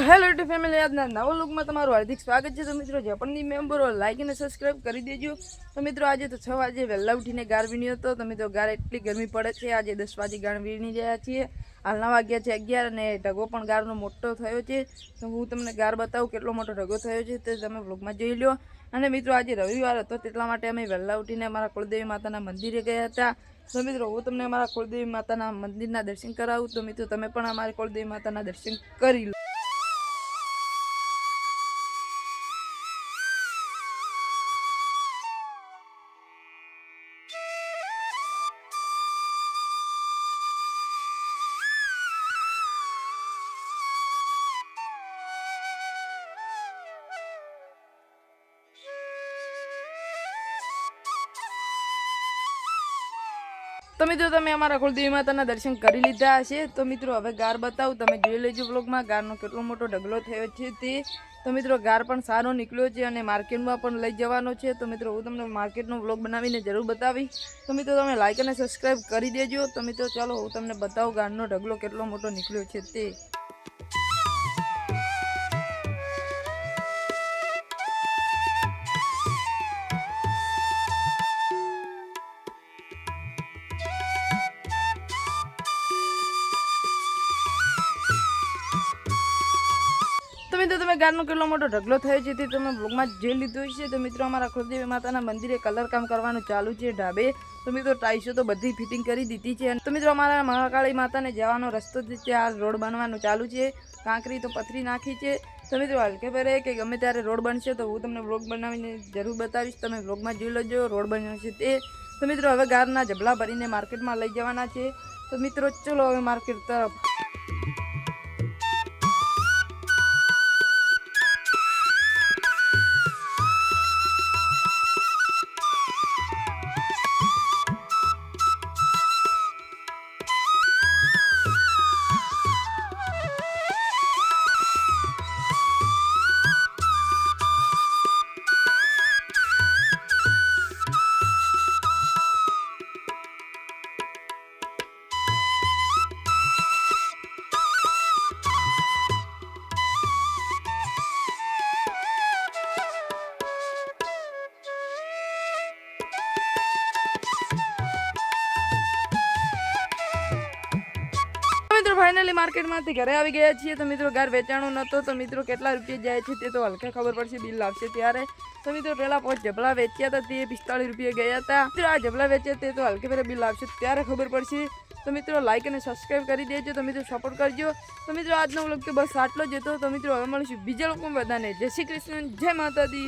Hello YouTube family, આજના નવા લુકમાં તમારું હાર્દિક સ્વાગત છે। તો મિત્રો જે પણ મેમ્બરો લાઈક અને સબસ્ક્રાઈબ કરી દેજો। તો મિત્રો આજે તો 6 વાગે વહેલા ઉઠીને ગાર વીણ્યો હતો। તો મિત્રો ગાર એટલી ગરમી પડે છે, આજે 10 વાગે ગાર વીણી રહ્યા છીએ। હાલના વાગ્યા છે 11 અને ઢગો પણ ગારનો મોટો થયો છે। તો હું તમને ગાર બતાવું કેટલો મોટો ઢગો થયો છે તે તમે વ્લોગમાં જોઈ લો। અને મિત્રો આજે રવિવાર હતો તેટલા માટે અમે વહેલા ઉઠીને અમારા કુળદેવી માતાના મંદિરે ગયા હતા। તો મિત્રો હું તમને અમારા કુળદેવી માતાના મંદિરના દર્શન કરાવું। તો મિત્રો તમે પણ અમારી કુળદેવી માતાના દર્શન કરી લો। तो मित्रों तमे अमारा कुलदेवी माताना दर्शन करी लीधा हशे। तो मित्रों हवे गार बतावुं, तमे जोई लेजो व्लॉगमां गारनो केटलो मोटो ढगलो थयो छे ते। तो मित्रों गार पण सारो निकळ्यो छे अने मार्केटमां पण लई जवानो छे। तो मित्रों हुं तमने मार्केटनो व्लॉग बनावीने जरूर बतावीश। तो मित्रों तमे लाइक अने सब्सक्राइब करी देजो। तो मित्रों चलो हुं तमने बतावुं गारनो ढगलो केटलो मोटो निकळ्यो छे ते। तो मित्रों तमे गारनो केटलो मोटो ढगलो थयो छे ते तमे ब्लॉगमां जोई लीधो छे। तो मित्रों अमारा कुलदेवी माताना मंदिरे कलर काम करवानुं चालू छे ढाबे। तो मित्रों टाइल्सो तो बधी फिटिंग करी दीधी छे। तो मित्रों अमारा महाकाली माताने जवानो रस्तो छे, आ रोड बनवानुं चालू छे। कांकरी तो पथरी नाखी छे। तो मित्रों हलके फेरे के गमे त्यारे रोड बनशे तो हुं तमने व्लॉग बनावीने जरूर बतावीश। तमे व्लॉगमां जोई लेजो रोड बनशे ते। तो मित्रों हवे गाરના जबला भरीने मार्केटमां लई जवाना छे। तो मित्रों चलो हवे मार्केट तरफ। फाइनली मार्केट में घरे आई गया छे। तो मित्रों गार वेचाणो नतो। तो मित्रों केटला रुपया जाए छे ते तो हल्के खबर पड़शे बिल आवशे त्यारे। तो मित्रों पहला 5 जबला वेच्या था ते 45 रुपये गया था। मित्रों आ जबला वेचे ते तो हल्के फेरे बिल आवशे त्यारे खबर पड़शे। तो मित्रों लाइक अने सब्सक्राइब करी देजो। तो मित्रों सपोर्ट करजो। तो मित्रों आजनो व्लॉग तो बस आटलो ज हतो। तो मित्रों हवे मळीशुं बीजा लोको बधाने जय श्री कृष्ण, जय माता दी।